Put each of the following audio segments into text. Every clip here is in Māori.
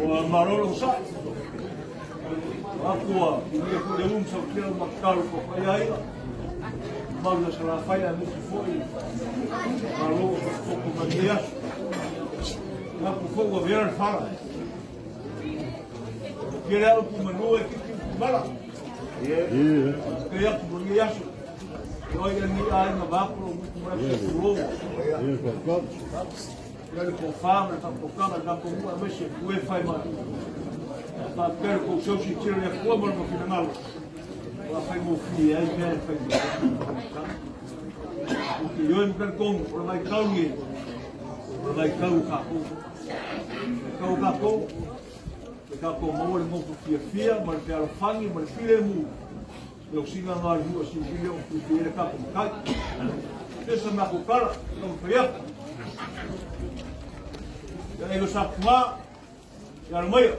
marolo sa. Aku ini aku dewum sa kira makal ko kaya ay. Magna sa Rafael ang foi. Marolo ko ko mandia. Aku foi o governo fala. Kira ko manua que mala. Kaya ko mandia. Olha ni ai na vapor muito mais longo. Quero com fama, está com câmera, está com uma mexe, o e faz mais. Está quero com o seu tiro de fome no final. Lá faz o filho, aí quer faz. Porque eu não quero com, por vai calme. Por vai calme capo. Capo capo. Capo mau não fia, mas quero fangue, mas filho mu. Eu sigo na rua, assim, filho, porque ele capo cai. Essa na cara, não foi. Yang itu sama yang ramai.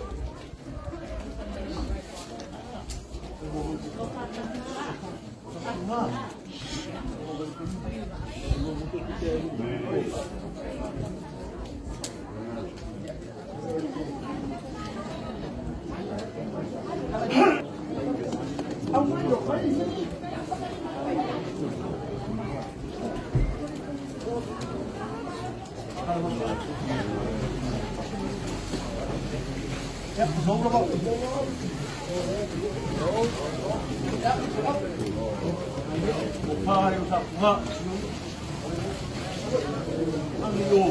Giống nó không? Một pha đều sập ngạ. Ăn đi đồ.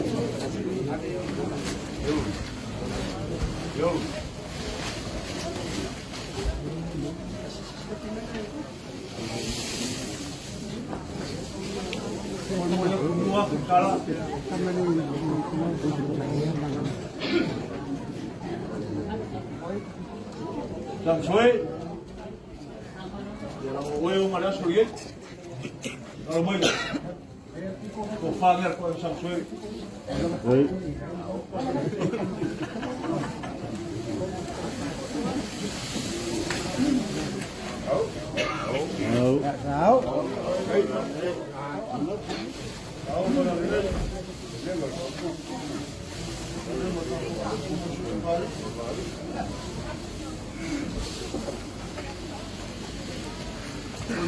Yo. Mua cá lá. Làm suối, ôi ông mà đã suối hết, rồi mình cổ pha nghe con làm suối. Sáu.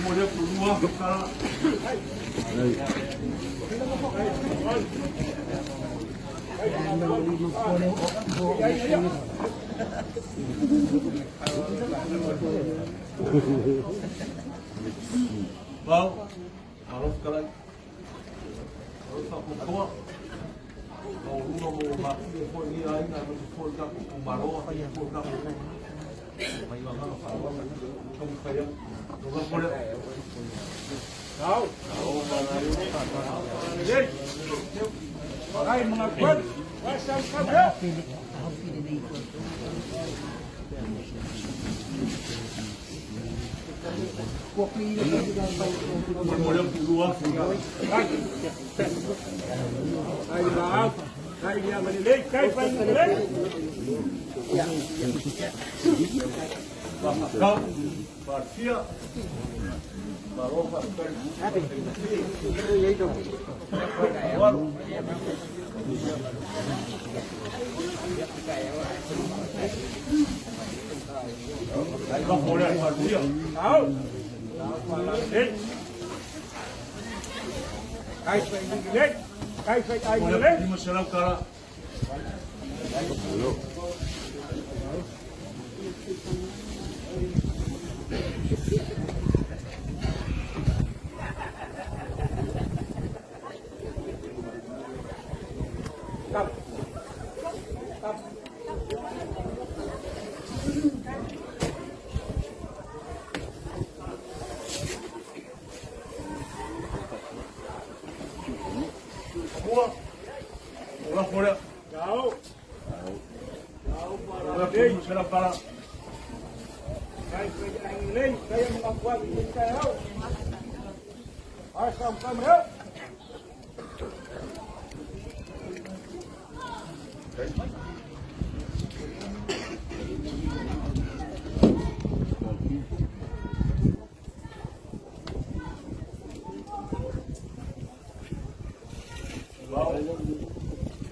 Mulher por uma cara. Bom, marof kalay. Marof ako ko. Uno mo makikita po niya ay na po ka kung maro kaya po ka. May mga kung kaya lugar po. Kau. Ay mga kwan. Wasang kamera. Mulher pulou a fuga. Aí vai, aí minha maneira, cai para ele. Macau, partia, barofa, aí vai folhar partia. Cai para ele, cai para ele. Ini masalah kara. Ulah boleh. Jauh. Ulah boleh sudah para. Saya mengakuan ini saya. Asam kamera.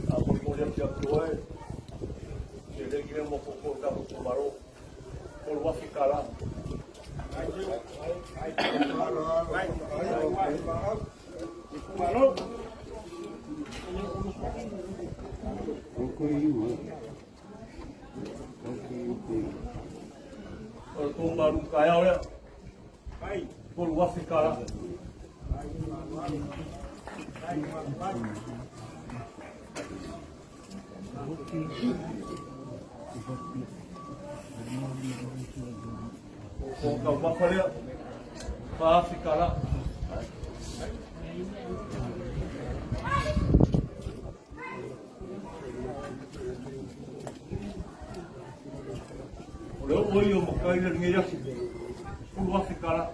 Aku boleh jawab. Jadi le mo ko ka ko maro ko wa fikala ko maru kaya ora ko wa fikala o ka whakarea whaafika la o leo oi o makaila ringa yasi pulu whaafika la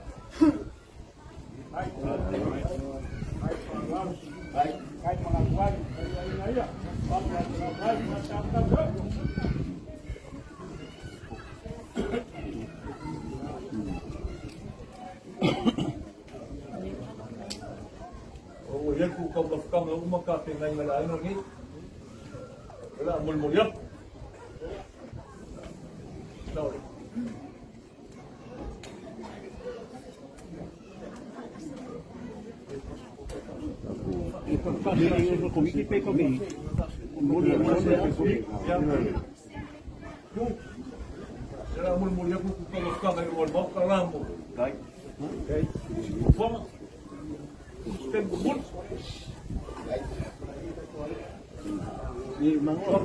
o ia ku kau whakama o maka te ngai ngala ino ni wala mulmulia sorry era mulmulia ku kau whakama o mau kalambo dai foma tem bubul ni mangor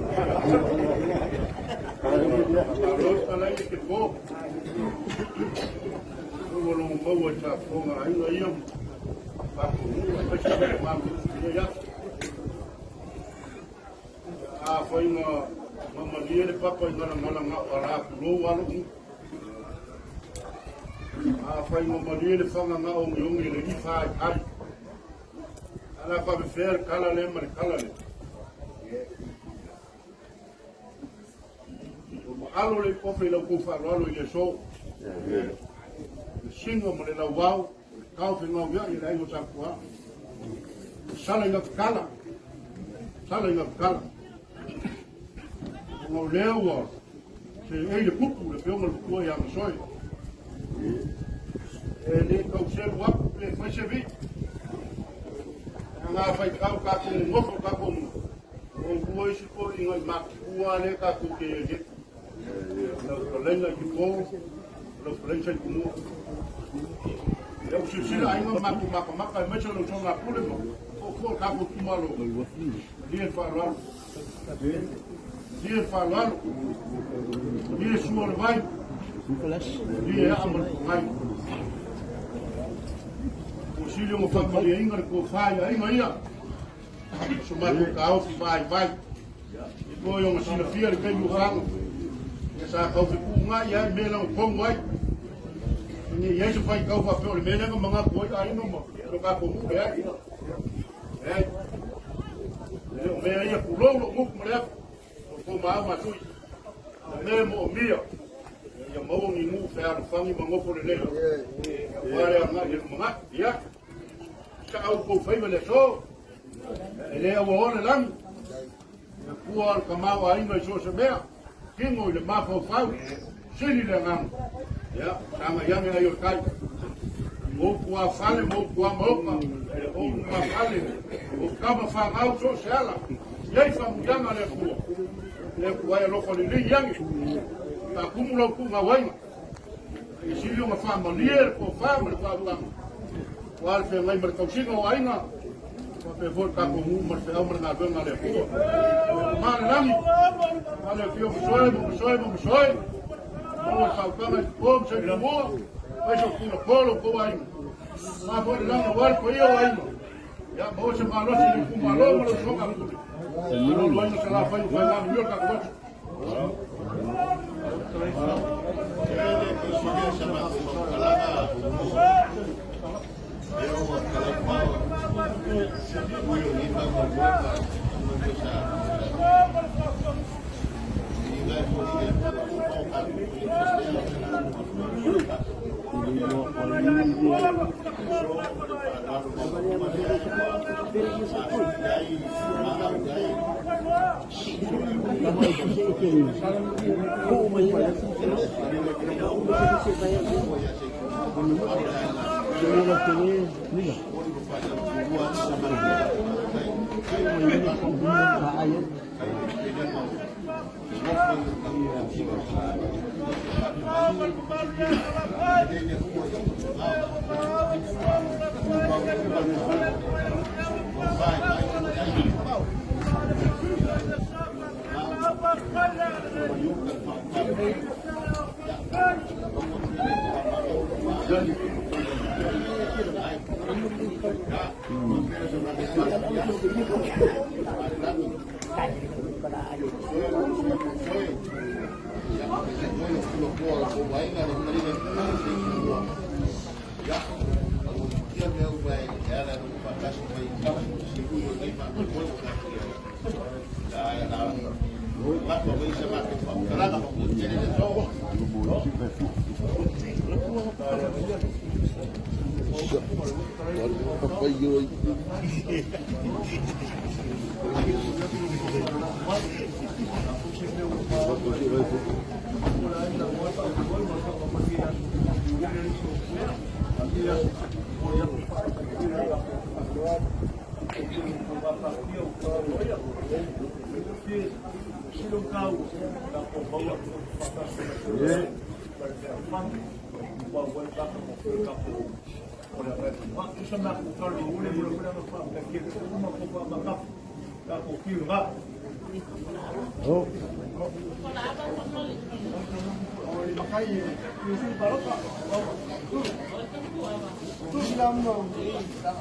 kalau alai ke bo kalau mau baca fonga ayo ayam aku baca mam ya foi uma dia de papai não para lo walo foi uma dia de fanga não yung ele faz ala pa befer kala le mar kala le alo le kofe lo ku fa lo le so singo mo le la wao ka fe no ya ile ai sa kwa sala ina kala no lewa se ai le pupu le pe mo ku ya mo soi ele ko se wa le fa se vi nga fai kau ka ku ngofo ka ku o kuoi si ko inga ma kua le ka ku ke je lo lenga ki po lo lenga ki mo eu se sira ai ma ku ma ka me cho lo tonga ku le mo ko ka ku tu malo dia falando dia suor vai dia amor vai Silio mo família inga ko fai ai maia suma ko kau vai e ko yo ma sina fier ke yo hang esa kau fi kunga ya me la ko mai ni ye se fai kau fa pe me la mga ko ai no mo ko ka ko mu ya me ya ku lo mo mo le ko ma tu me mo mia ya mo ni mu fa fangi mo ko le ya mga ya au ko fai le so ele o ole lang ku al kamau ai no so se mea kingo le ma fo fau sili le ngam ya sama yang ayo kai mo ku a fale mo ku a mo ku a fale o kama fa au so sala yai fa mudanga le ku ai lo ko le yang ta kumulo ku ngawai sili ma fa mo lier ko fa mo fa bang wal fe ngai mer kausingo ainga pe for ka ko mu mer fe amr na ben ale ko ma langi ale fio soe mo sa ka ma ko se mo ai so ku polo ko ainga ma bo lang wal ko yo ainga ya bo se ma lo si ku ma lo mo so ka ku lo lo ainga sala fa fa na yo ka ko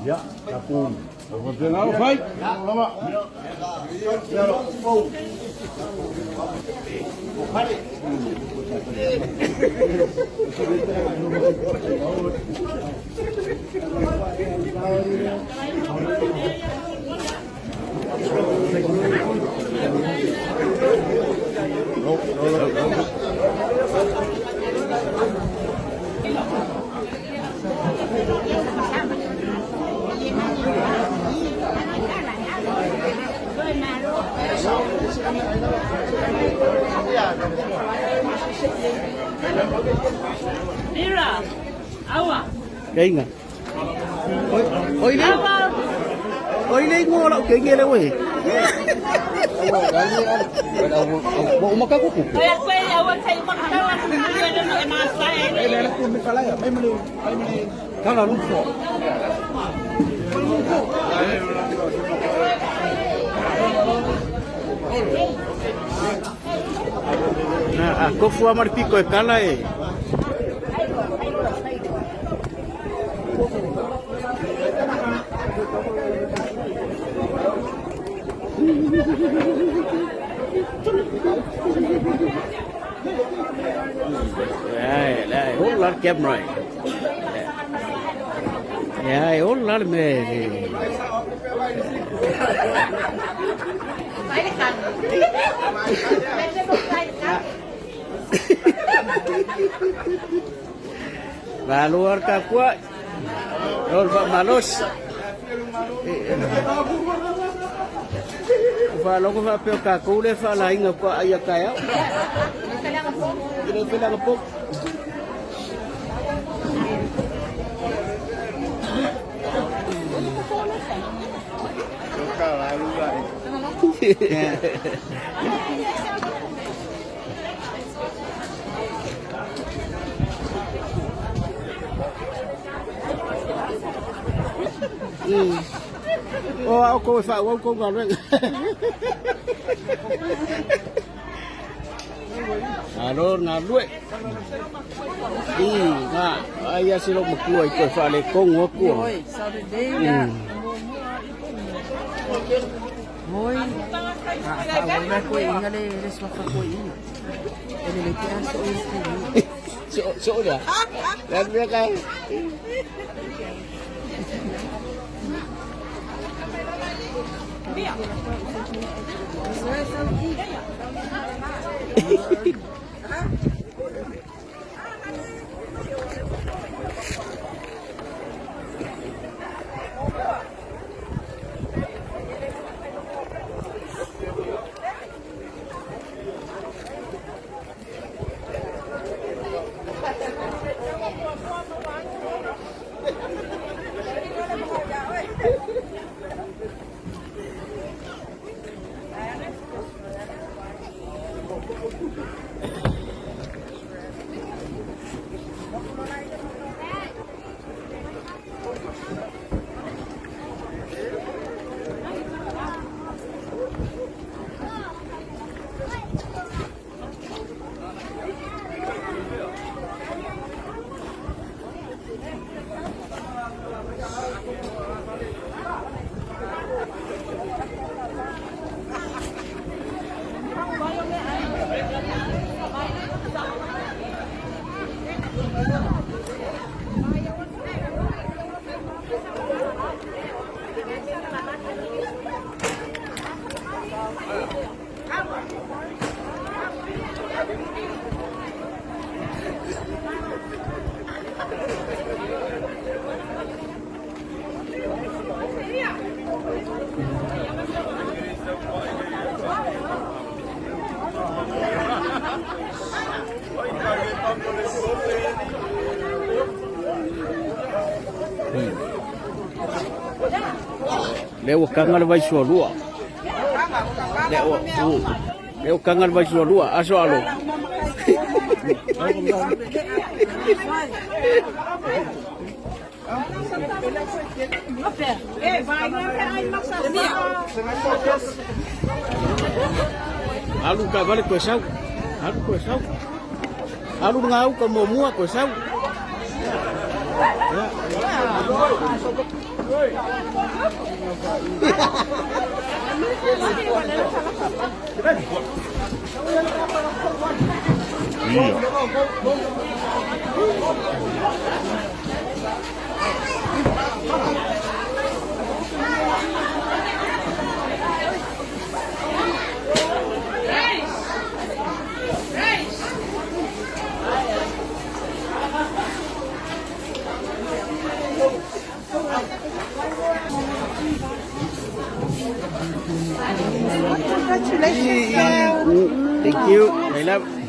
Ja, kapun. Wat is nou? Feit. Mira, agua. Kaya nga. Oy, Ling. Oy, Ling mo wala kay gele we. Mau makan kuku. Kaya awak saya makan ada ni enak saya. Lele ko mi kala ya. May mali. Kala lupo. Nah, ako fua marpiko e kala e. Đây, hút lát kem rồi. Đây, hút lát mề. Và luar kapua. Rồi Pak Malus. Và lo ko fa pe ka ko le fa la inga ko aya kaya. Kita pila kapok. Oh, ako fa wa ko ga ren. Alor na duit. Na aya silo mkuai ko fa le kong wa ko. Hoy, na ko ingale reswa ko ini. Ele le tiran So dia. Dan dia kai. Leo kangal vai sualua. Leo kangal vai sualua. Aso alo. Alu kavale koesau. Alu koesau. Alu ngau como mua koesau. Thank you. I love.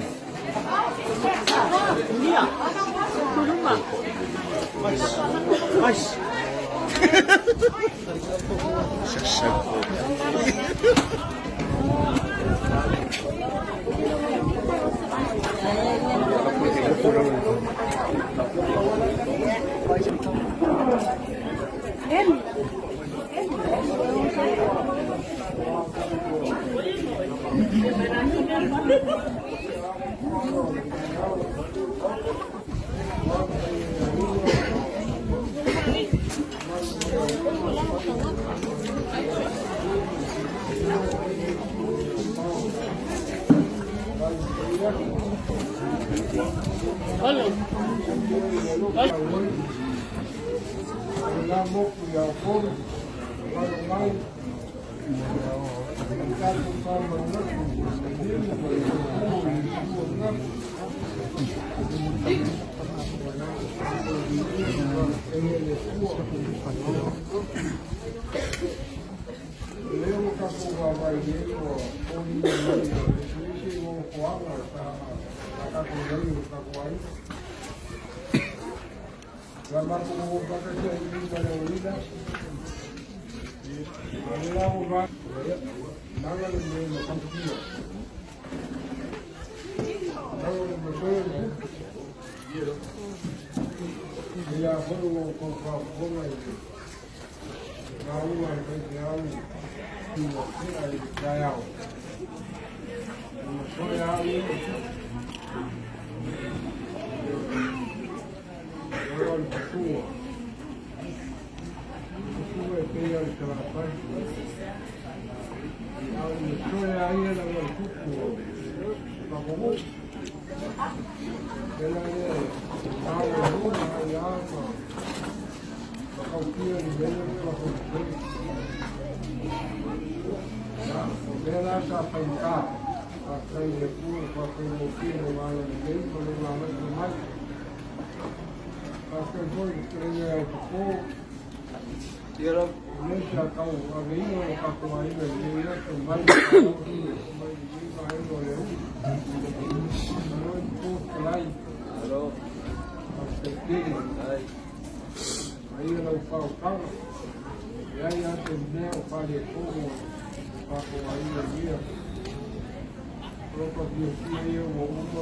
Ropa dia o mundo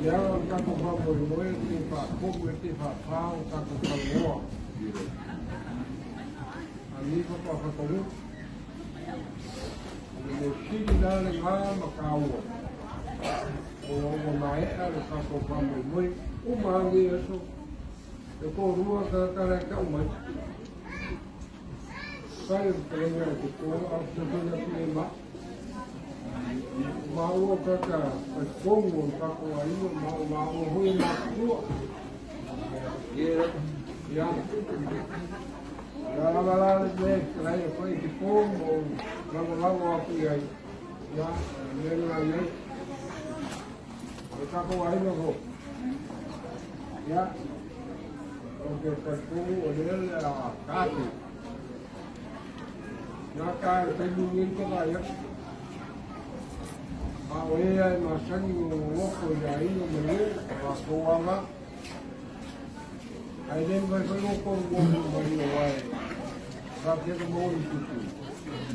e ela está com favor de moer, tem para pouco, tem para pau, está com favor. Ali para fazer o filho dela lá na caua. O mai ela está com favor de moer, o mai isso. Eu corro a careca uma. Sai do treino de cor, a pessoa que lembra. Mau kaka kongo kako ayo mau hui na ku ya la de trae foi de kongo lago aqui aí ya ele lá aí kako ayo go ya porque kako ele a cate ya cai tem ninguém que vai Awea masani woko ya ino mele wakoanga. Aiden vai foi woko mari wae. Sabe que mo itutu.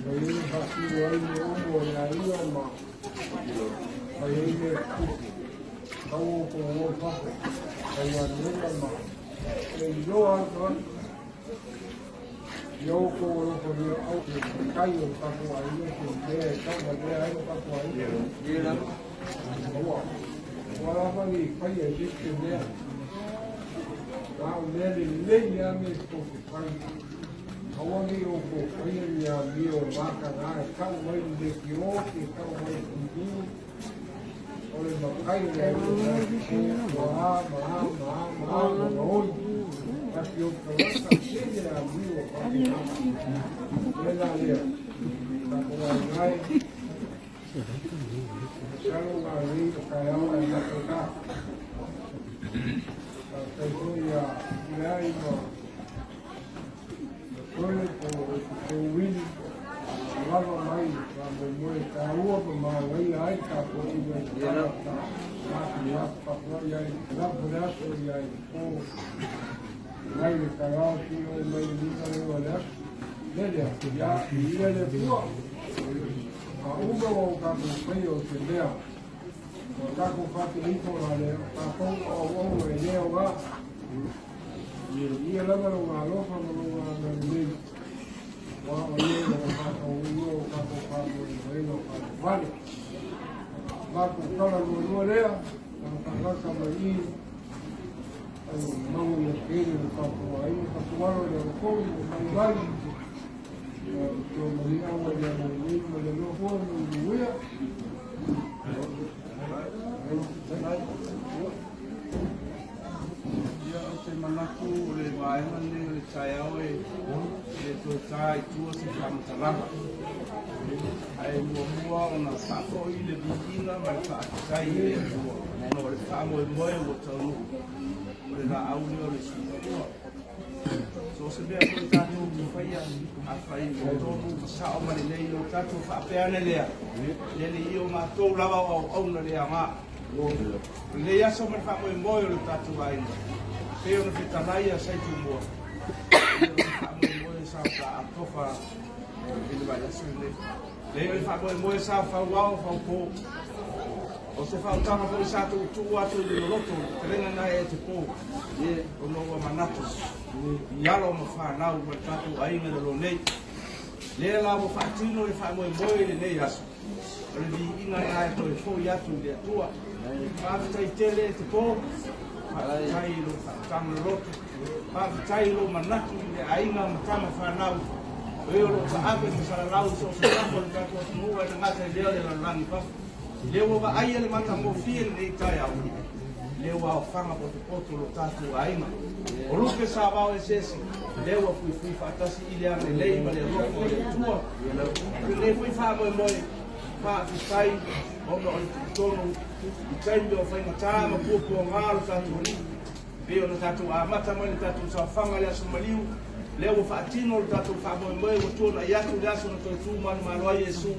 Ele fasi wae mo ya ino ma. Aí ele tau ko mo fa. Aí a nela ma. Ele jo agora yo ko ko yo au kai yo ka ko ai yo ko de ka ma de ai ka ko ai ye la wa la ma ni kai ye de ke de wa ne le ya me ko ko kai hawa ni yo ko kai ya mi o ma ka na ka mai de ki o ki ka mai ki ole ma kai le ma Tapi o problema é que abriu o papo. Ele ali, está com a mãe. Deixaram ali, o caião vai lá tocar. A pessoa ia ir depois o Willi, lá no mais, lá no meio, está a rua, mas aí está com o Willi, lá para lá, e aí, Lai de cagao, tío, lai de vida de valer. Dele, ya, y dele púa. A uno o capo feio se lea. O capo fati hijo la lea. Capo o uno e lea va. Y el ámaro una loja, no una merlín. Va a oír o capo uno, o capo capo, y reino capo. Vale. Va a buscar a uno lea. Va a pagar camarín. Mau ia kere no kapu ai, no kapu waro ia koi, no mai vai. Tō mai awa ia no nei, ma le no hoa no uia. Ia o te manaku o le waemane o le tai au e le tō tai tua se whamataraha. Ai mua o na whako i le bihina mai whaakitai i le atua. No le whamoe moe o taunu. Le la aule o le sua. So se mea koe tātou ki whaia a whai o tōnu sao mani nei o tātou whapeane lea. Lele i o mātou lawa o auna lea mā. Le aso mani whamoe moe o le tātou aina. Peo na whitanai a saitu mua. Whamoe moe sao ka a tofa i le vai aso le. Le whamoe moe sao whauao whaupo. O se whautanga po i sātou tū atu i le loto, te renga nai e te pō, o noua manatu. I alo ma whanau, ma tātou ainga le lo nei. Lea la mo whaatino e whamoe moe le nei aso. O le vi inga nai to e fōi atu le atua. Whaafitai tele e te pō, whaafitai lo whaatanga le loto. Whaafitai lo manatu le ainga ma tama whanau. O eo lo whaape ki saralau so se tampo le tātou atu mua e ngata e leo le langi pafu. Leo wa ai le mata mo fie nei tai au. Leo wa fanga po te poto lo tatu ainga. O luke sa wao e sesi. Leo wa fui fatasi i le ane lei ma le roko le tua. Le fui fa mo moi. Fa fisai o no o tono. I taimbe o whainga tāma pupu o ngāro tatu ni. Peo na tatu a mata mo le tatu sa whanga le aso maliu. Leo wa whaatino le tatu wha mo moi o tona i atu le aso na toi tū manu manu ai Yesu.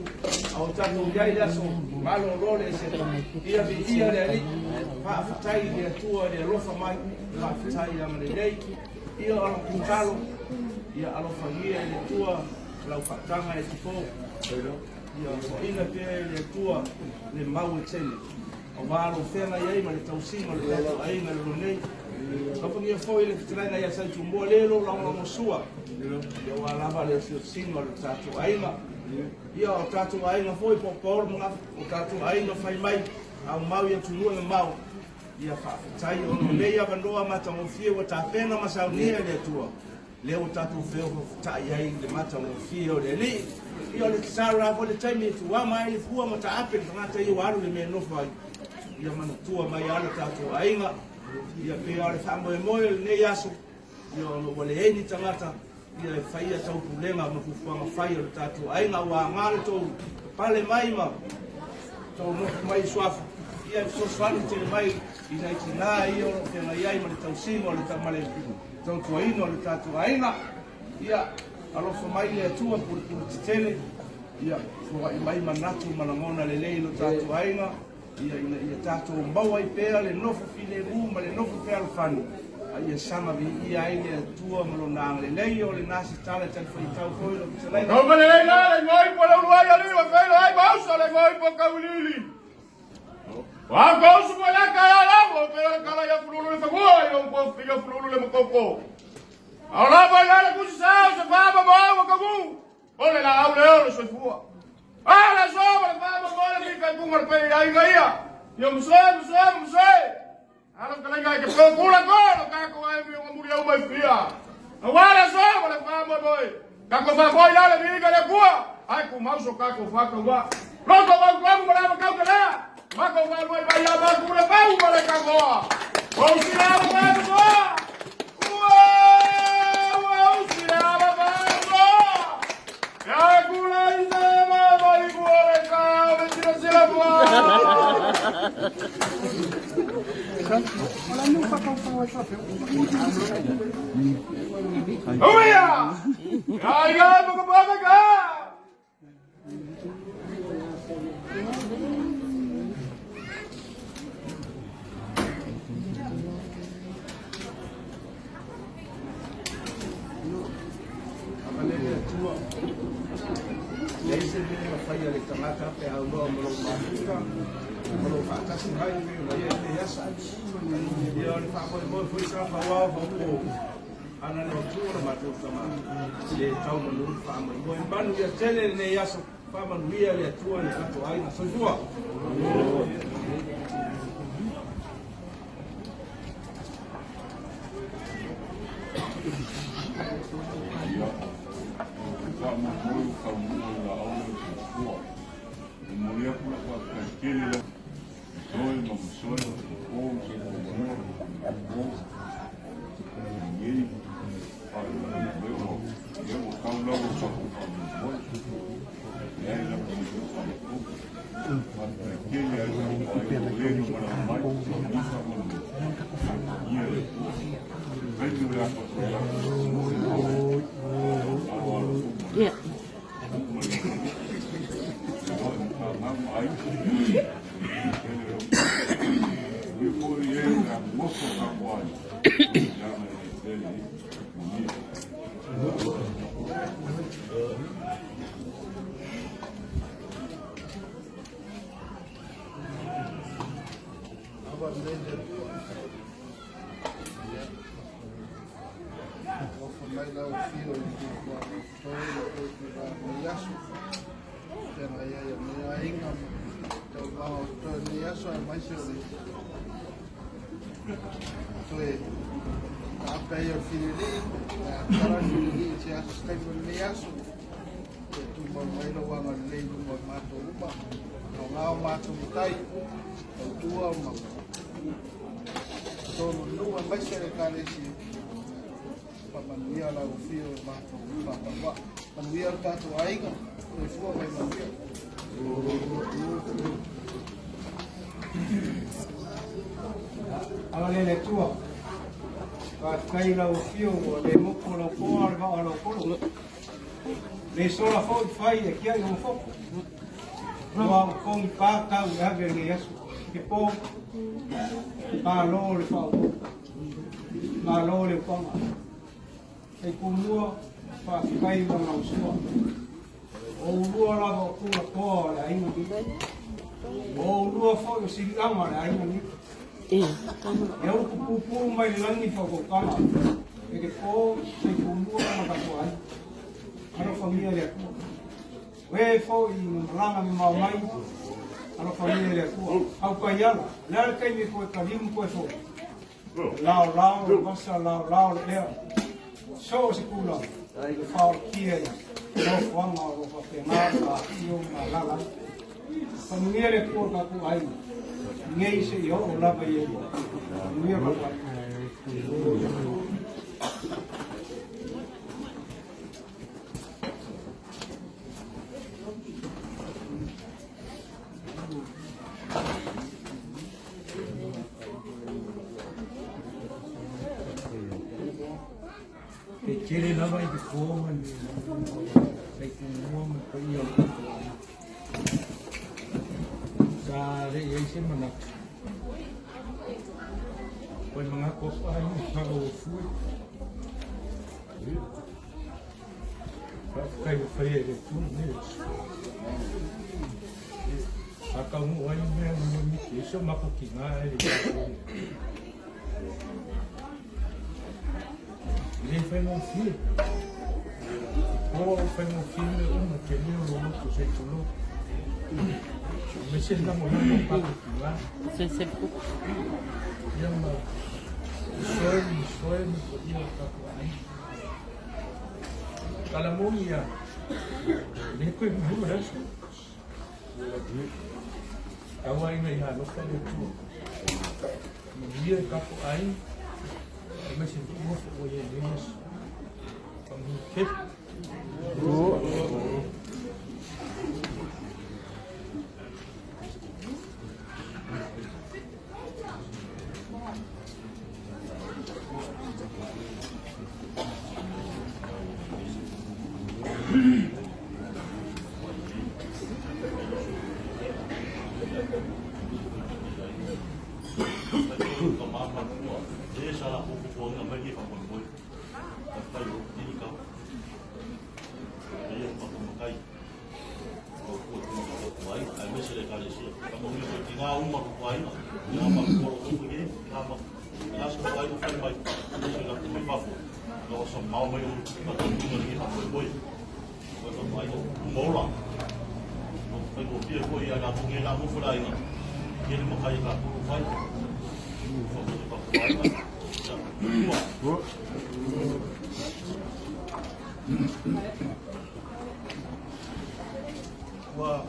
Au tatu iai le aso. Malo role se ia vi ia le ali pa fatai le tua le rofa mai la fatai ama le nei ia ala kuntalo ia alo fangia le tua la fatanga e tipo ia ina pe le tua le mau tele o valo fena ia ma le tausinga le tatu ainga le nei ka pungia foi le fitranga ia sai tumbo lelo la mo sua ia wala vale singa le tatu ainga ia o tatu ainga foi por mga o tatu ainga fai mai au mau ia tulua le mau ia fa tai o le ia vandoa mata mo fie o ta pena masaunia le tua leo tatu feo ta ia le mata mo fie o le li ia le tsara vo le taimi tu wa mai le fua mata ape ngata ia waru le me no fai ia mana tua mai ala tatu ainga ia pe ale fambo e moe ne yaso ia no wale eni tangata ia faia tau pulenga mo fuanga faia le tatu ainga wa ngale to pale mai ma to no mai swafu ia so swani te mai ina itina ia o te mai ai mo le tau simo le tamale tau tuaino le tatu ainga ia alo fo mai le tua por tele ia fo mai manatu manamona le leilo tatu ainga ia tatu mbau ai pea le nofo file ma le nofo pea le fani ia sama vi ia ai le tua malo nang le leio le nasi tala tan foi tau foi lo se lai no me le la ngoi po lo ai ali wa fe ai bausa le ngoi po kaulili wa bausa po la kala la po pe kala ya fululu le fago yo po figa fululu le mokoko ahora va la kusa se va mo kagu ole la aule ole so fua ala soba va mo le fica ku mar pe ai gaia yo mse ala kala ngai ke kula ko ka ko ai mi nguri au mai fia awala soba le va mo boy ka ko va boy la le viga le kuwa ai ku mau so ka ko fa ka wa lo ko va ko mo la ka la va ko va boy vai ya va ku le va mo le ka ko o si la va ko wa si la va ko ya ku la ina ma va li ku le ka me si se la va oh yeah ya baka ka Ese viene a falla de tamata pe a lo mo lo fa ta sin hai mi la ya sa ya le fa mo foi sa fa wa fa ko ana no tu ma tu sama le tau mo lu fa mo en banu ya tele ne ya so fa ma lu ya le tu ni ka to ai na so jua Yeah. Ala le tua ka kai la o fio o le moko lo ko al va lo ko le sola fo fai e kia no fo no con pa ka u ha ge yesu ke po pa lo le fa ma lo le ko e ku mua pa kai no no so o lua lava o kua koa le ainga ni. O lua fo o silama le ainga ni. E au kupupu mai le langi whakokanga. E ke pō se kumua na kato ai. Ano familia le kua. We fo i ranga mi mau mai. Ano familia le kua. Au kaiala. Lea kai me koe karimu koe fo. Lao lao, masa lao lea. So se kula. Ai whao kia ia. No whanga o whakengā iyo na lala. Familia le kua kaku ai. Ngei se i o lava i e. Familia kaku ai. Kere lava i te kōma ni kei te mua me ko i au. Sa re i eise manaka. Koe mga kopa ai ni whaka o fui. Whakakai o whai e re tūna neres. Haka ungu ai mea mea miki. Eso mako ki ngā e re tūna. Le fai mo fie. O fai mo fie me uma ke leo lo moto se tulo. Me se na mo no pa ki la. Se pu. Ya ma. Soe me ko ia ka ko ai. Kala mo ia. Le ko me mo ras. Awai me ha no ka le tu. Me ia ka ko ai. Mas se tu não for olhar nisso, vamos ver.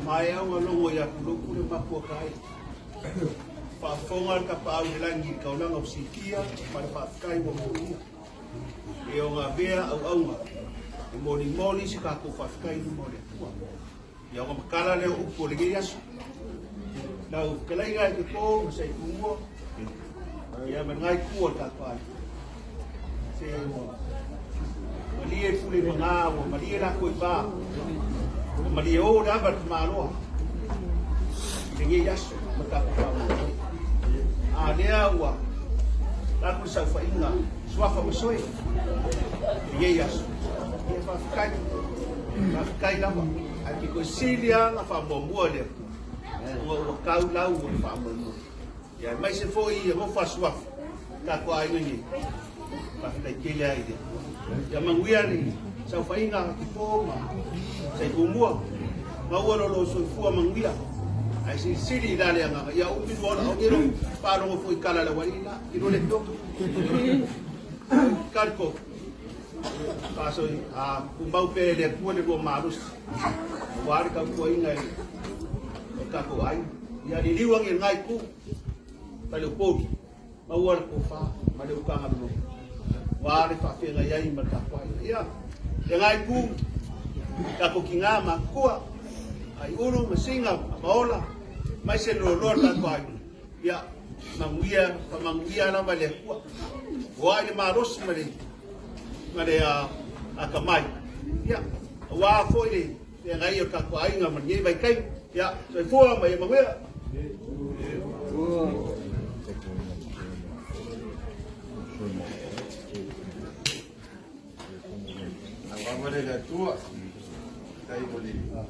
Mai au longo ya kuluku le makua kai. Pa fonga ka pa au langi ka langa usikia pa pa kai mo mo. E o nga vea au au. E moni si ka ko fa kai mo le. Ya o makala le o ko le gias. Na o kelai ga ke ko se kumo. Ya me ngai ku ta pa. Se mo. Mali e fule manga o mali e la ko ba. Mali o da ba malo. Ningi yaso mata pa. A lea wa. La ku sa fa inga. Swafa mo soe. Ningi yaso. E fa kai. Fa kai la ba. A ki ko silia la fa mo mo le. O ka u la u fa mo. Ya mai se foi mo fa swafa. Ka ko ai ni. Fa ta kele ai de. Ya manguia ni. Sa fa inga ki po ma. Sai kumua. Mau lo so fu manguia. Ai si sili dale nga ya u min wala o gero pa no fu kala la walina ino le to. Kalko. Paso a kumbau pe le ku le go marus. Wari ka ku inga ka ko ai. Ya di liwang ngai ku. Tale po. Mau wala ko fa, ma le ka ngalo. Wari fa fe nga yai ma ka ko ai. Ya. Ngai ku ka ko kinga ma ku ai uru masinga maola mai se lo ta ko ya manguia na vale ku wa ni maros mare a kamai ya wa foi de ngai ka ko ai nga mani vai kai ya so fo mai manguia Agora é tua. Aí, Bolívia.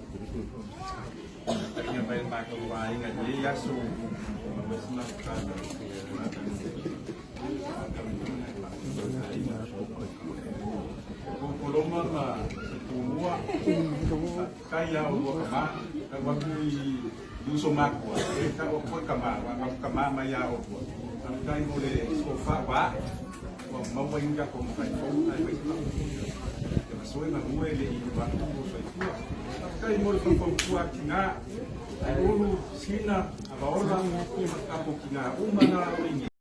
vai ngai aso masna kana koloma ma kumua kaya o kama wakui uso mako ka o kama ma ya o kai mo le sofa ba wa mawenga ko mai ko ai mai ka soe na muele i ba ko so kai mo le ko kinga ai ulu sina abaola ko kinga umana